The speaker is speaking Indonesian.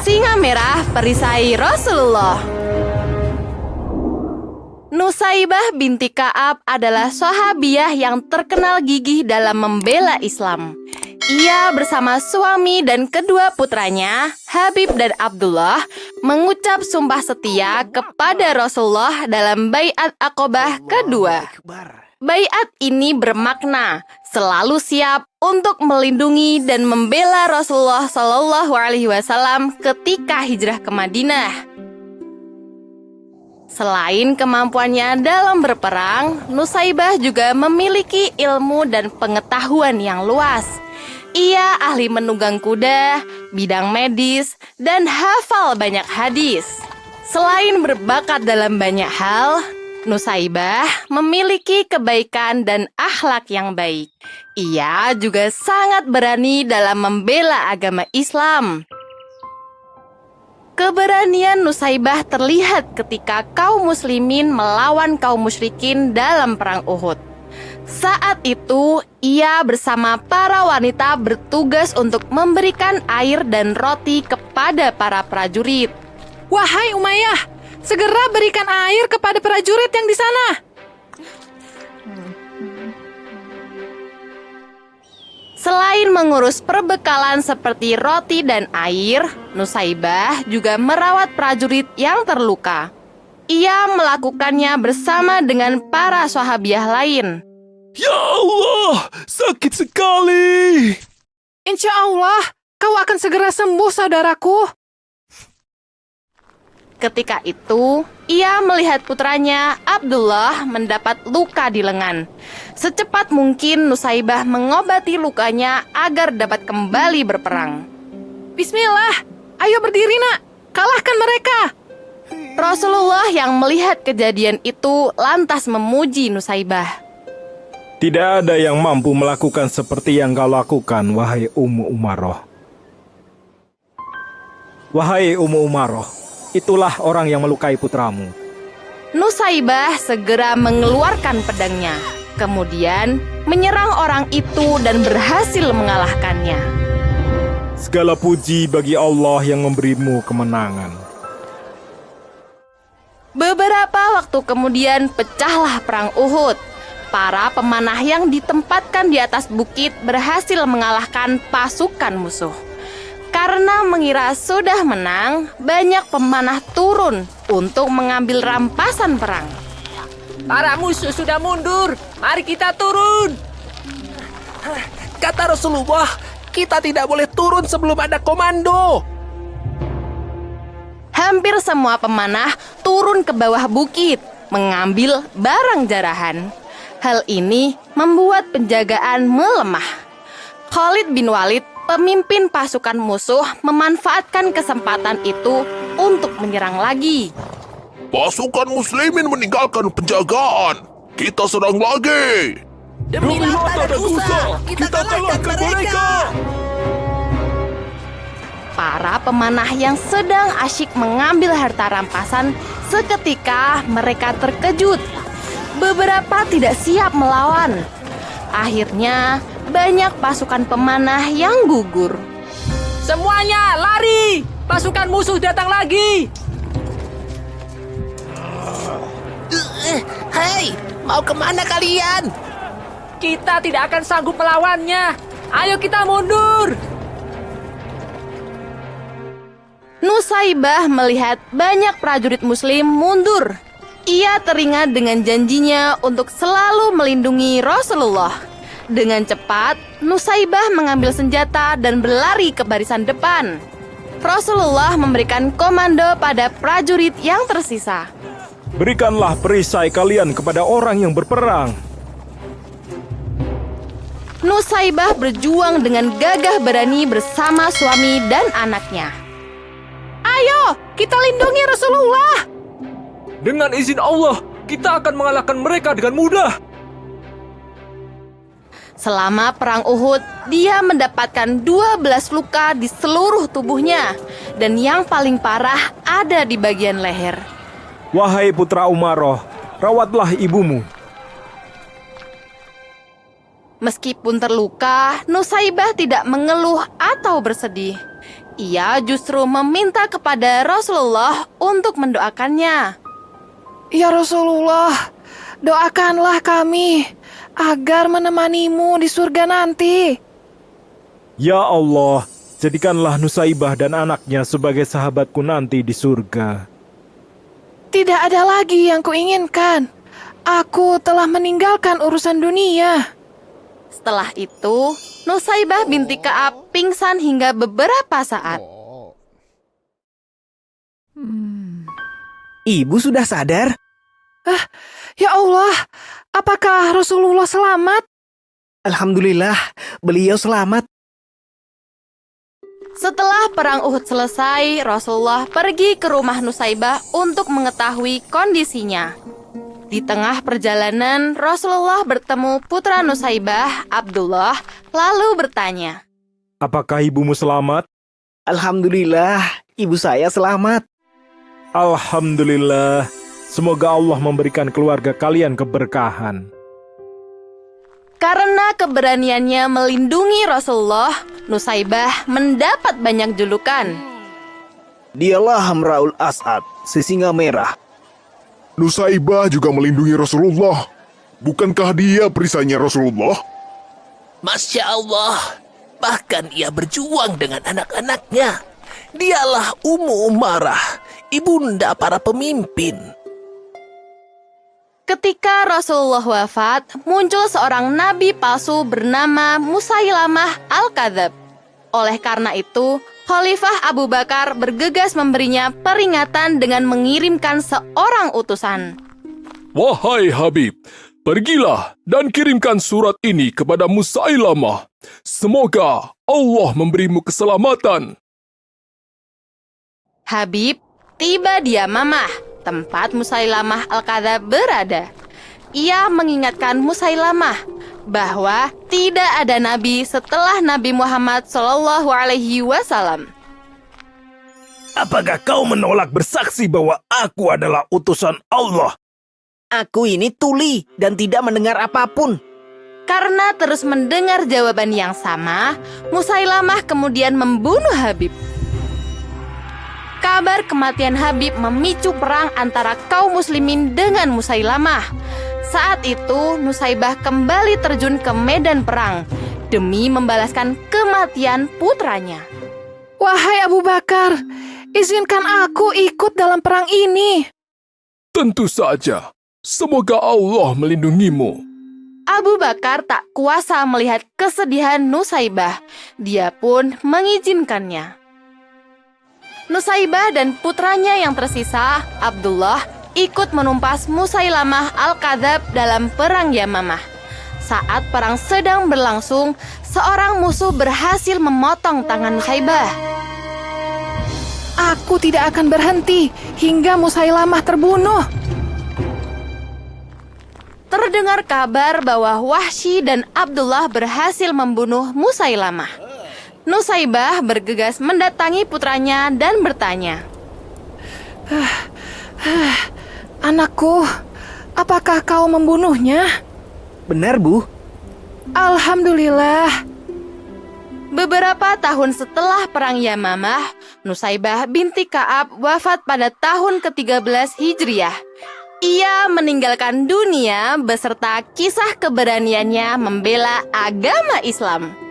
Singa merah perisai Rasulullah. Nusaibah binti Ka'ab adalah sahabiah yang terkenal gigih dalam membela Islam. Ia bersama suami dan kedua putranya, Habib dan Abdullah, mengucap sumpah setia kepada Rasulullah dalam Baiat Aqobah kedua. Baiat ini bermakna selalu siap untuk melindungi dan membela Rasulullah SAW ketika hijrah ke Madinah. Selain kemampuannya dalam berperang, Nusaibah juga memiliki ilmu dan pengetahuan yang luas. Ia ahli menunggang kuda, bidang medis, dan hafal banyak hadis. Selain berbakat dalam banyak hal, Nusaibah memiliki kebaikan dan akhlak yang baik. Ia juga sangat berani dalam membela agama Islam. Keberanian Nusaibah terlihat ketika kaum muslimin melawan kaum musyrikin dalam perang Uhud. Saat itu, ia bersama para wanita bertugas untuk memberikan air dan roti kepada para prajurit. Wahai Umayyah, segera berikan air kepada prajurit yang di sana. Selain mengurus perbekalan seperti roti dan air, Nusaibah juga merawat prajurit yang terluka. Ia melakukannya bersama dengan para sahabiah lain. Ya Allah, sakit sekali. Insya Allah, kau akan segera sembuh, saudaraku. Ketika itu, ia melihat putranya Abdullah mendapat luka di lengan. Secepat mungkin Nusaibah mengobati lukanya agar dapat kembali berperang. Bismillah, ayo berdiri nak, kalahkan mereka. Rasulullah yang melihat kejadian itu lantas memuji Nusaibah. Tidak ada yang mampu melakukan seperti yang kau lakukan, wahai Ummu Umaroh. Wahai Ummu Umaroh, itulah orang yang melukai putramu. Nusaibah segera mengeluarkan pedangnya, kemudian menyerang orang itu dan berhasil mengalahkannya. Segala puji bagi Allah yang memberimu kemenangan. Beberapa waktu kemudian pecahlah perang Uhud. Para pemanah yang ditempatkan di atas bukit berhasil mengalahkan pasukan musuh. Karena mengira sudah menang, banyak pemanah turun untuk mengambil rampasan perang. Para musuh sudah mundur, mari kita turun. Kata Rasulullah, kita tidak boleh turun sebelum ada komando. Hampir semua pemanah turun ke bawah bukit, mengambil barang jarahan. Hal ini membuat penjagaan melemah. Khalid bin Walid, pemimpin pasukan musuh, memanfaatkan kesempatan itu untuk menyerang lagi. Pasukan muslimin meninggalkan penjagaan. Kita serang lagi. Demi harta dan usaha, kita kalahkan mereka. Para pemanah yang sedang asyik mengambil harta rampasan, seketika mereka terkejut. Beberapa tidak siap melawan. Akhirnya, banyak pasukan pemanah yang gugur. Semuanya lari, pasukan musuh datang lagi. Hei, mau kemana kalian? Kita tidak akan sanggup melawannya. Ayo kita mundur. Nusaibah melihat banyak prajurit muslim mundur. Ia teringat dengan janjinya untuk selalu melindungi Rasulullah. Dengan cepat, Nusaibah mengambil senjata dan berlari ke barisan depan. Rasulullah memberikan komando pada prajurit yang tersisa. Berikanlah perisai kalian kepada orang yang berperang. Nusaibah berjuang dengan gagah berani bersama suami dan anaknya. Ayo, kita lindungi Rasulullah. Dengan izin Allah, kita akan mengalahkan mereka dengan mudah. Selama perang Uhud, dia mendapatkan 12 luka di seluruh tubuhnya. Dan yang paling parah ada di bagian leher. Wahai putra Umaroh, rawatlah ibumu. Meskipun terluka, Nusaibah tidak mengeluh atau bersedih. Ia justru meminta kepada Rasulullah untuk mendoakannya. Ya Rasulullah, doakanlah kami agar menemanimu di surga nanti. Ya Allah, jadikanlah Nusaibah dan anaknya sebagai sahabatku nanti di surga. Tidak ada lagi yang kuinginkan. Aku telah meninggalkan urusan dunia. Setelah itu, Nusaibah binti Ka'ab pingsan hingga beberapa saat. Ibu sudah sadar? Ya Allah, apakah Rasulullah selamat? Alhamdulillah, beliau selamat. Setelah perang Uhud selesai, Rasulullah pergi ke rumah Nusaibah untuk mengetahui kondisinya. Di tengah perjalanan, Rasulullah bertemu putra Nusaibah, Abdullah, lalu bertanya, Apakah ibumu selamat? Alhamdulillah, ibu saya selamat. Alhamdulillah. Semoga Allah memberikan keluarga kalian keberkahan. Karena keberaniannya melindungi Rasulullah, Nusaibah mendapat banyak julukan. Dialah Hamraul As'ad, si singa merah. Nusaibah juga melindungi Rasulullah. Bukankah dia perisainya Rasulullah? Masya Allah, bahkan ia berjuang dengan anak-anaknya. Dialah Ummu Umarah, ibunda para pemimpin. Ketika Rasulullah wafat, muncul seorang nabi palsu bernama Musailamah Al-Kadzab. Oleh karena itu, Khalifah Abu Bakar bergegas memberinya peringatan dengan mengirimkan seorang utusan. Wahai Habib, pergilah dan kirimkan surat ini kepada Musailamah. Semoga Allah memberimu keselamatan. Habib tiba di Yamamah, tempat Musailamah Al-Kadzab berada. Ia mengingatkan Musailamah bahwa tidak ada nabi setelah Nabi Muhammad SAW. Apakah kau menolak bersaksi bahwa aku adalah utusan Allah? Aku ini tuli dan tidak mendengar apapun. Karena terus mendengar jawaban yang sama, Musailamah kemudian membunuh Habib. Kabar kematian Habib memicu perang antara kaum muslimin dengan Musailamah. Saat itu, Nusaibah kembali terjun ke medan perang demi membalaskan kematian putranya. Wahai Abu Bakar, izinkan aku ikut dalam perang ini. Tentu saja. Semoga Allah melindungimu. Abu Bakar tak kuasa melihat kesedihan Nusaibah. Dia pun mengizinkannya. Nusaibah dan putranya yang tersisa, Abdullah, ikut menumpas Musailamah Al-Kadzab dalam perang Yamamah. Saat perang sedang berlangsung, seorang musuh berhasil memotong tangan Nusaibah. Aku tidak akan berhenti hingga Musailamah terbunuh. Terdengar kabar bahwa Wahsy dan Abdullah berhasil membunuh Musailamah. Nusaibah bergegas mendatangi putranya dan bertanya, Anakku, apakah kau membunuhnya? Benar, Bu. Alhamdulillah. Beberapa tahun setelah perang Yamamah, Nusaibah binti Ka'ab wafat pada tahun ke-13 Hijriah. Ia meninggalkan dunia beserta kisah keberaniannya membela agama Islam.